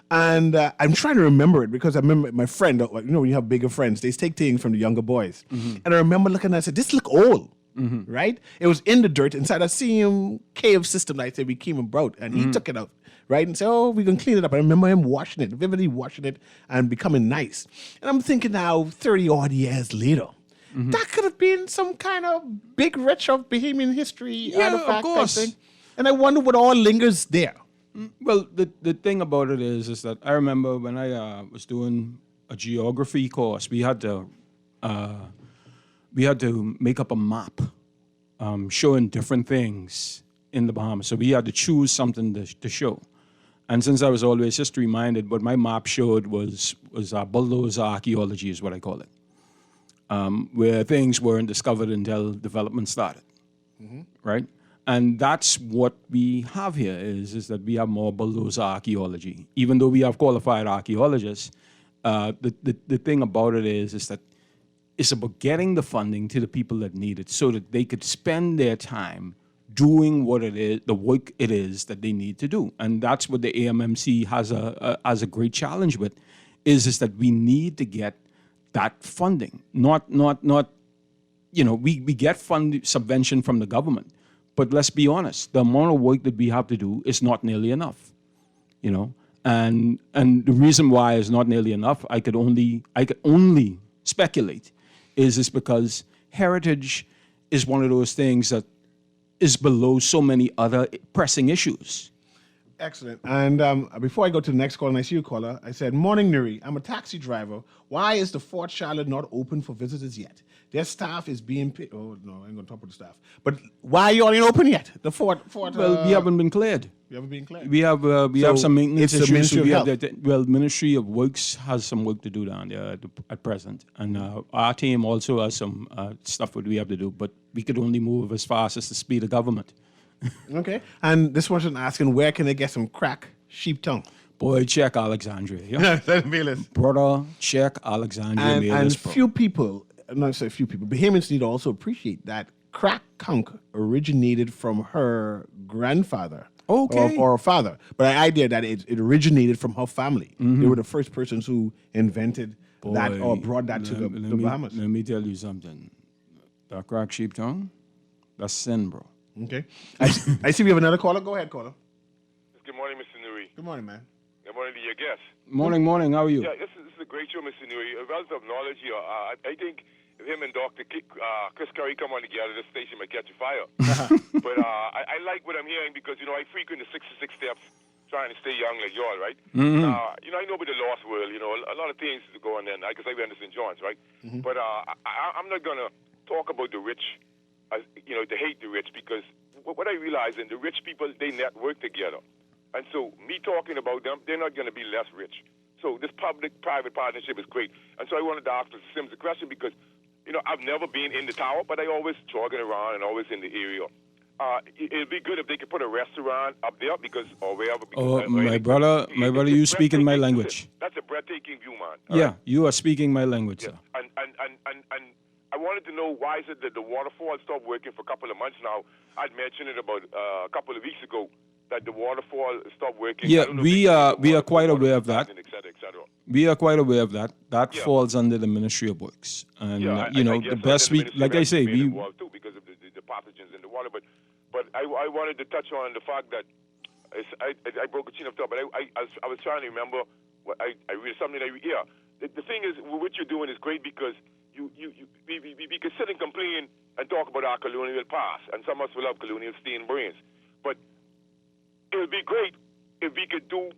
And I'm trying to remember it because I remember my friend, when you have bigger friends, they take things from the younger boys. And I remember looking at it and said, this look old, right? It was in the dirt inside a same cave system that I said we came about, and he took it out, right? And said, oh, we're going to clean it up. I remember him washing it, vividly washing it and becoming nice. And I'm thinking now, 30 odd years later, that could have been some kind of big wretch of Bahamian history Yeah, of artifact type course. thing. And I wonder what all lingers there. Well, the thing about it is that I remember when I was doing a geography course, we had to make up a map showing different things in the Bahamas. So we had to choose something to show. And since I was always history minded, what my map showed was bulldozer archaeology, is what I call it, where things weren't discovered until development started, right? And that's what we have here is that we have more bulldozer archaeology. Even though we have qualified archaeologists, the thing about it is that it's about getting the funding to the people that need it so that they could spend their time doing what it is, the work it is that they need to do. And that's what the AMMC has a great challenge with, is that we need to get that funding. Not we get subvention from the government, but let's be honest, the amount of work that we have to do is not nearly enough. And the reason why it's not nearly enough, I could only speculate, is because heritage is one of those things that is below so many other pressing issues. Excellent. And before I go to the next call, and I see you, caller, I said, "Morning, Nuri. I'm a taxi driver. Why is the Fort Charlotte not open for visitors yet? Their staff is being paid." Oh, no, I ain't going to talk about the staff. But why you ain't open yet? The Fort. Well, we haven't been cleared. You haven't been cleared? We have some maintenance it's the issues. Ministry of Health. Ministry of Works has some work to do down there at present. And our team also has some stuff that we have to do. But we could only move as fast as the speed of government. Okay. And this person asking, where can they get some crack sheep tongue? Boy, check Alexandria. Yeah? Brother, check Alexandria. And few people, not say few people, Bahamians need to also appreciate that crack conch originated from her grandfather. Okay. Or father. But the idea that it originated from her family. They were the first persons who invented that or brought that to the Bahamas. Let me tell you something. That crack sheep tongue, that's sin, bro. Okay. I see we have another caller. Go ahead, caller. Good morning, Mr. Nuri. Good morning, man. Good morning to your guest. Morning. How are you? Yeah, this is a great show, Mr. Nuri. A wealth of knowledge here. I think if him and Dr. Chris Curry come on together, this station might catch a fire. But I like what I'm hearing because, I frequent the 66 steps trying to stay young like y'all, right? Mm-hmm. I know about the lost world, a lot of things to go on there because I went to St. John's, right? Mm-hmm. But I'm not going to talk about the rich, to hate the rich because what I realize is the rich people, they network together. And so me talking about them, they're not going to be less rich. So this public-private partnership is great. And so I wanted to ask Mr. Sims a question because, I've never been in the tower, but I always jogging around and always in the area. It'd be good if they could put a restaurant up there or wherever. My brother, you speak in my language. That's a breathtaking view, man. Yeah, you are speaking my language, sir. And I wanted to know why is it that the waterfall stopped working for a couple of months now. I'd mentioned it about a couple of weeks ago that the waterfall stopped working. Yeah, we are quite aware of that. Et cetera. We are quite aware of that. That falls under the Ministry of Works, and the best we, like I say, we involved too because of the pathogens in the water. But I wanted to touch on the fact that I broke a chain of thought, but I was trying to remember what I read something. The thing is, what you're doing is great because we can sit and complain and talk about our colonial past, and some of us will have colonial stained brains. But it would be great if we could do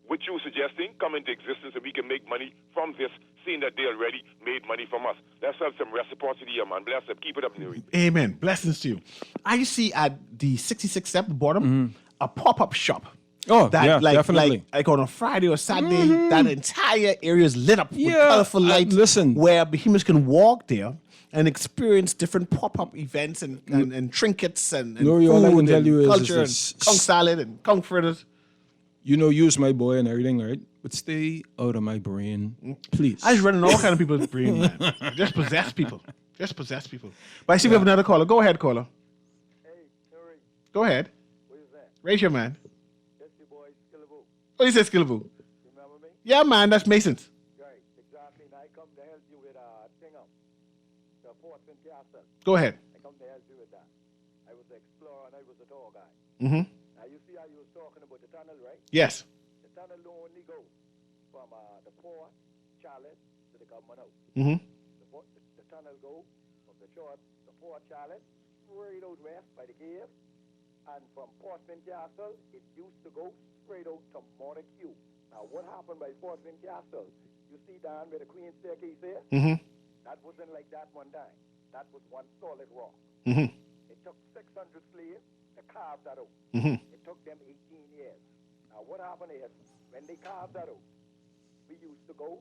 what you're suggesting, come into existence, and we can make money from this, seeing that they already made money from us. Let's have some reciprocity here, man. Bless them. Keep it up, Nuri. Amen. Blessings to you. I see at the 66 step bottom a pop-up shop. Oh, that, yeah, definitely. Like on a Friday or Saturday, that entire area is lit up with colorful lights. Listen, where Bahamians can walk there and experience different pop-up events and trinkets and Nuri, food all I can tell and you culture is and conch salad and conch fritters. Use my boy and everything, right? But stay out of my brain, please. I was running all kind of people's brain, man. Just possess people. But I see we have another caller. Go ahead, caller. Hey, Nuri. Go ahead. What is that? Raise your man. That's your boy, Skillaboo. Oh, you said Skillaboo. Remember me? Yeah, man, that's Mason's. Right, exactly. And I come to help you with the Fort St. Castle. Go ahead. I come to help you with that. I was an explorer and I was a tour guide. Mm-hmm. Now, you see how you was talking about the tunnel, right? Yes. The tunnel don't only go from the Port Charlotte to the government house. Mm-hmm. The tunnel go from the Port Charlotte straight out west by the cave. And from Port St. Castle, it used to go straight out to Montague. Now, what happened by Port St. Castle? You see down where the Queen's Staircase is? Mm-hmm. That wasn't like that one time. That was one solid rock. Mm-hmm. It took 600 slaves to carve that out. Mm-hmm. It took them 18 years. Now, what happened is, when they carved that out, we used to go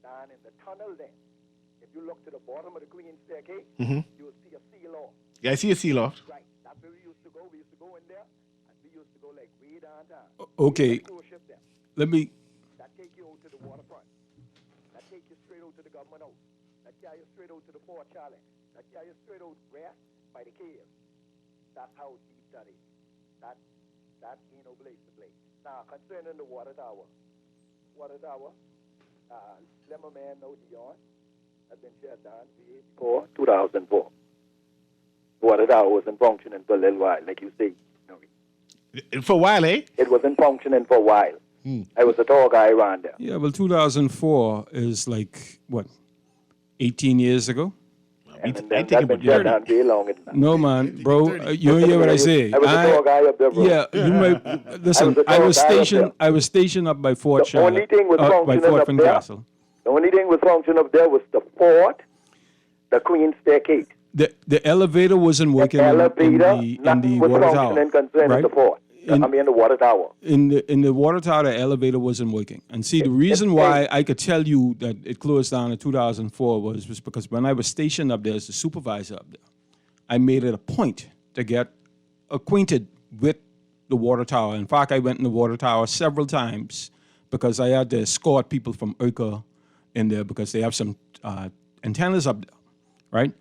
down in the tunnel then. If you look to the bottom of the Queen's Staircase, you will see a seal off. Yeah, I see a seal off. Right. That's where we used to go. We used to go in there, and we used to go like way downtown. Okay. Let me. That take you out to the waterfront. That take you straight out to the government house. That carry you straight out to the Fort Charlotte. That carry you straight out west by the cave. That's how deep that is. That ain't no place to play. Now, concerning the water tower, Lemon Man No Dion has been shut down before 2004. Water tower wasn't functioning for a little while, like you say. For a while, eh? It wasn't functioning for a while. I was a tall guy around there. Yeah, well, 2004 is like, what, 18 years ago? And I then think that's about been shut 30. down way longer than that. No, man, bro, you hear what I say. I was a tall guy up there, bro. Yeah, you might, listen, I was stationed up by Fort The only Charlotte, thing was by functioning Fort up there. Fincastle. The only thing was functioning up there was the fort, the Queen's Staircase. The elevator wasn't working The in elevator, the nothing was water functioning tower, concerning right? the fort. The water tower. In the water tower, the elevator wasn't working. And see, the reason why I could tell you that it closed down in 2004 was because when I was stationed up there as the supervisor up there, I made it a point to get acquainted with the water tower. In fact, I went in the water tower several times because I had to escort people from Urca in there because they have some antennas up there, right?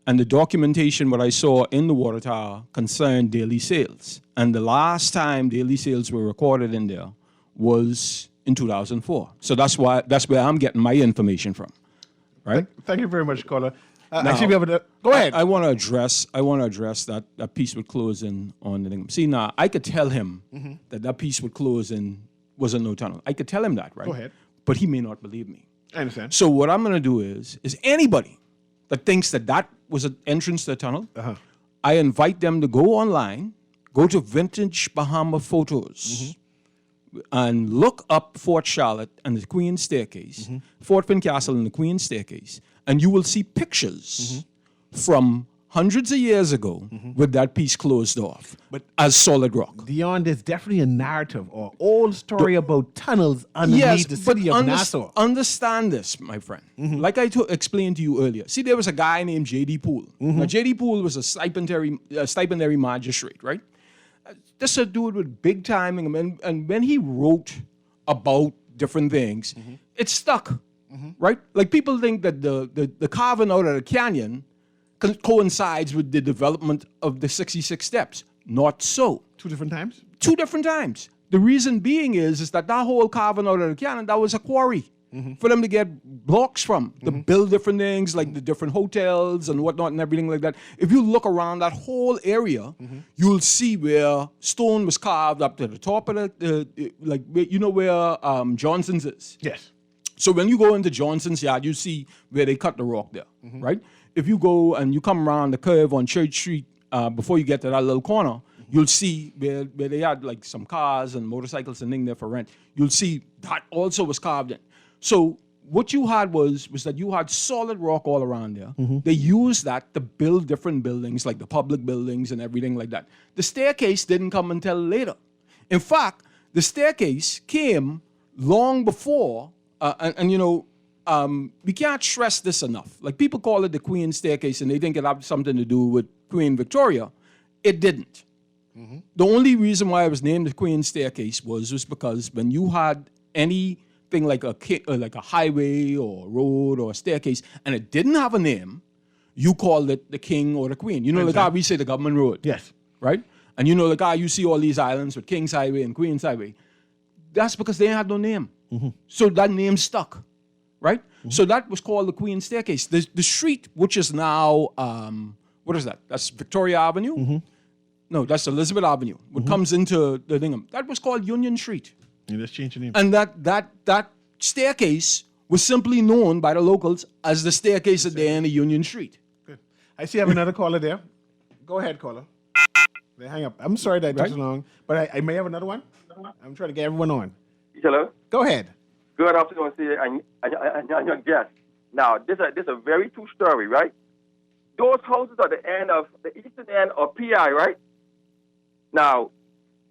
And the documentation, what I saw in the water tower, concerned daily sales. And the last time daily sales were recorded in there was in 2004. So that's where I'm getting my information from, right? Thank you very much, caller. Now, Actually, we have go ahead. I want to address that piece would close in on the thing. See, now I could tell him that piece would close in wasn't no tunnel. I could tell him that, right? Go ahead. But he may not believe me. I understand. So what I'm going to do is anybody that thinks that was an entrance to the tunnel, I invite them to go online, go to Vintage Bahama Photos, and look up Fort Charlotte and the Queen's Staircase, Fort Fincastle and the Queen's Staircase, and you will see pictures from hundreds of years ago with that piece closed off as solid rock. Dion, there's definitely a narrative or old story about tunnels underneath the city of Nassau. Understand this, my friend. Like I explained to you earlier. See, there was a guy named J.D. Poole. Now, J.D. Poole was a stipendary magistrate, right? This is a dude with big timing, and when he wrote about different things, it stuck, right? Like people think that the carving out of the canyon coincides with the development of the 66 steps. Not so. Two different times? Two different times. The reason being is that whole carving out of the canyon, that was a quarry for them to get blocks from, to build different things like the different hotels and whatnot and everything like that. If you look around that whole area, you'll see where stone was carved up to the top of where Johnson's is. Yes. So when you go into Johnson's yard, you see where they cut the rock there, right? If you go and you come around the curve on Church Street, before you get to that little corner, you'll see where they had like some cars and motorcycles and things there for rent. You'll see that also was carved in. So what you had was that you had solid rock all around there. They used that to build different buildings, like the public buildings and everything like that. The staircase didn't come until later. In fact, the staircase came long before, we can't stress this enough. Like people call it the Queen's Staircase and they think it had something to do with Queen Victoria. It didn't. The only reason why it was named the Queen's Staircase was because when you had anything like a highway or a road or a staircase and it didn't have a name, you called it the King or the Queen. You know, like how we say the government road. Yes. Right? And you know, like how you see all these islands with King's Highway and Queen's Highway. That's because they had no name. So that name stuck. Right? So that was called the Queen's Staircase. The street, which is now, what is that? That's Victoria Avenue? No, that's Elizabeth Avenue. What comes into the Dingham. That was called Union Street. Yeah, let's change the name. And that staircase was simply known by the locals as the staircase at the end of Union Street. Good. I see I have another caller there. Go ahead, caller. They hang up. I'm sorry that took so long, but I may have another one. I'm trying to get everyone on. Hello? Go ahead. Good afternoon, sir, and your guest. Now, this is a very true story, right? Those houses are the end of the eastern end of PI, right? Now,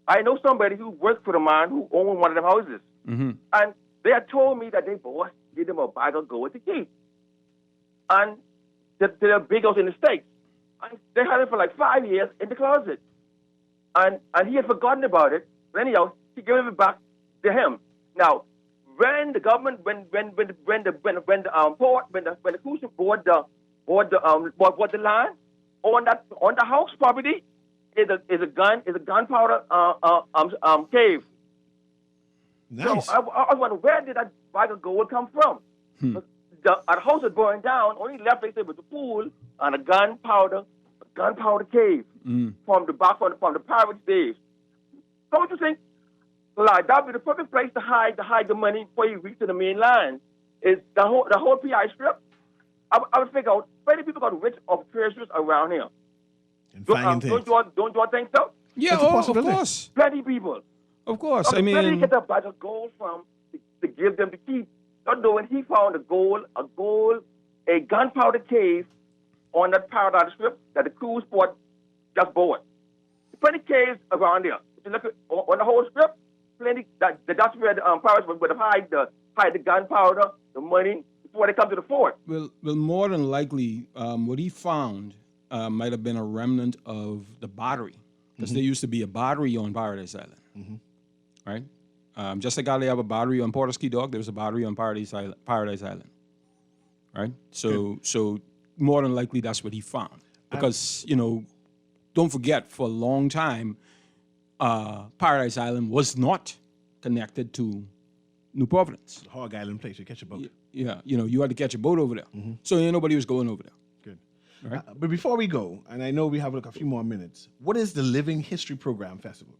I know somebody who worked for the man who owned one of them houses. And they had told me that their boss gave them a bag of gold to keep. And they're big house in the States. And they had it for like 5 years in the closet. And he had forgotten about it. But anyhow, he gave it back to him. Now, when the government, when the cruise bought the land on the house property is a gunpowder cave. Nice. So I was wondering, where did that bag of gold come from? The house was burned down. Only left, they said, was the pool and a gunpowder cave from the pirate days. Don't you think, like, that would be the perfect place to hide the money before you reach to the mainland? Is the whole PI strip? I would figure out plenty people got rich of treasures around here. And Don't finding things. you all think so? Yeah, It's a of possibility. course. Plenty people. Of course. I Where did he mean, get that bag of gold from to give them to keep? Not knowing he found a gunpowder cave on that paradise strip that the cruise port just bought. Plenty caves around there. If you look at on the whole strip, plenty. That's where the pirates would hide the gunpowder, the money before they come to the fort. well, more than likely, what he found might have been a remnant of the battery, because there used to be a battery on Paradise Island, right? Just like how they have a battery on Porter's Dog, there was a battery on Paradise Island, right? So more than likely that's what he found, because don't forget, for a long time, Paradise Island was not connected to New Providence. The Hog Island place, you catch a boat. Yeah, you had to catch a boat over there, so nobody was going over there. Good. Right. But before we go, and I know we have like a few more minutes, what is the Living History Program Festival?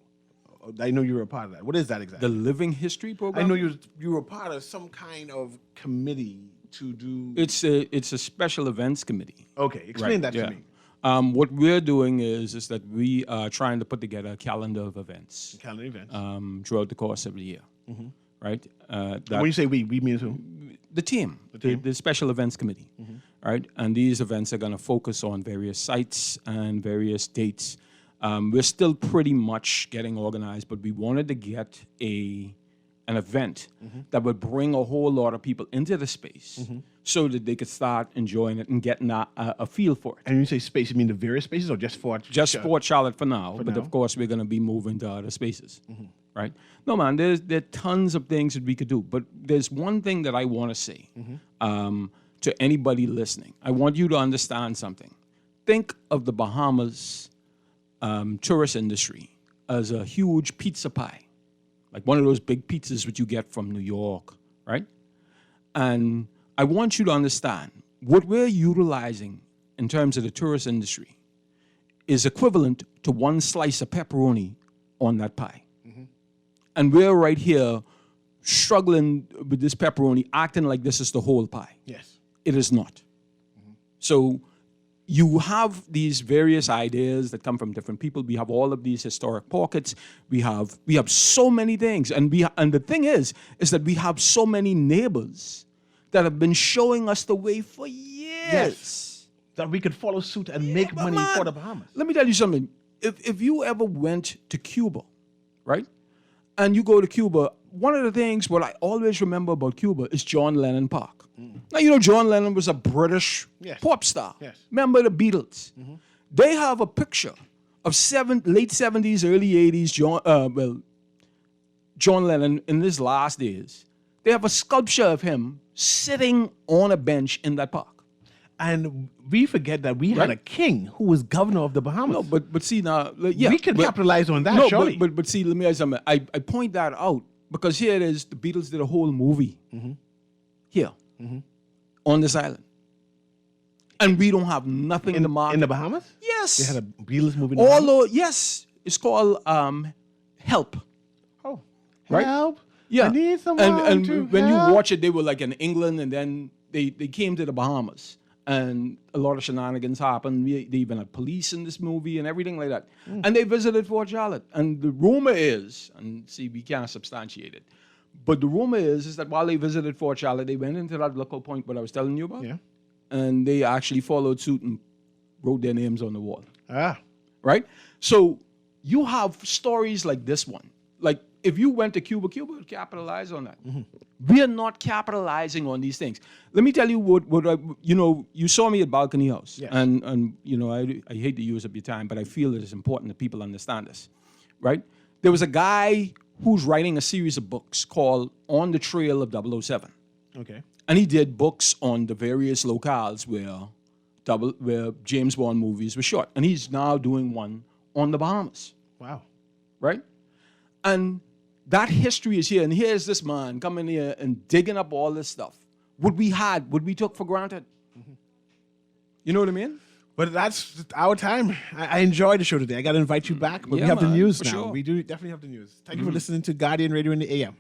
I know you were a part of that. What is that exactly? The Living History Program. I know you were part of some kind of committee to do. It's a special events committee. Okay, explain that to yeah. me. What we're doing is that we are trying to put together a calendar of events Calendar events. throughout the course of the year, right? When you say we mean who? The team, the special events committee, right? And these events are going to focus on various sites and various dates. We're still pretty much getting organized, but we wanted to get an event that would bring a whole lot of people into the space so that they could start enjoying it and getting a feel for it. And when you say space, you mean the various spaces or just Fort? Just Fort Charlotte for now, but now. of course we're going to be moving to other spaces, right? No, man, there are tons of things that we could do, but there's one thing that I want to say to anybody listening. I want you to understand something. Think of the Bahamas tourist industry as a huge pizza pie, like one of those big pizzas that you get from New York, right? And I want you to understand what we're utilizing in terms of the tourist industry is equivalent to one slice of pepperoni on that pie. And we're right here struggling with this pepperoni, acting like this is the whole pie. Yes. It is not. So you have these various ideas that come from different people. We have all of these historic pockets. We have so many things, and the thing is that we have so many neighbors that have been showing us the way for years. Yes. That we could follow suit and make but money man, for the Bahamas. Let me tell you something. If you ever went to Cuba, right, and you go to Cuba, one of the things what I always remember about Cuba is John Lennon Park. Now, John Lennon was a British pop star. Yes. Remember the Beatles? They have a picture of late 70s, early 80s John Lennon in his last days. They have a sculpture of him sitting on a bench in that park. And we forget that we had a king who was governor of the Bahamas. No, but see now, yeah. We can capitalize on that, no, surely. But see, let me ask you something. I point that out because here it is, the Beatles did a whole movie here on this island. And we don't have nothing to mark. In the Bahamas? Yes. They had a Beatles movie in the Bahamas? Although, yes, it's called Help. Oh, Right? help. Yeah. I need someone and to when help. you watch it, they were like in England, and then they came to the Bahamas. And a lot of shenanigans happened. They even had police in this movie and everything like that. And they visited Fort Charlotte. And the rumor is, and see, we can't substantiate it, but the rumor is that while they visited Fort Charlotte, they went into that local point what I was telling you about. Yeah. And they actually followed suit and wrote their names on the wall. Ah. Right? So you have stories like this one. Like if you went to Cuba would capitalize on that. We are not capitalizing on these things. Let me tell you what I, you saw me at Balcony House. Yes. And I hate to use up your time, but I feel it is important that people understand this. Right? There was a guy who's writing a series of books called On the Trail of 007. Okay. And he did books on the various locales where James Bond movies were shot. And he's now doing one on the Bahamas, Wow. right? And that history is here. And here's this man coming here and digging up all this stuff. What we took for granted. You know what I mean? But that's our time. I enjoyed the show today. I got to invite you back, but we Yeah, have the man, news for now. sure. We do definitely have the news. Thank you for listening to Guardian Radio in the AM.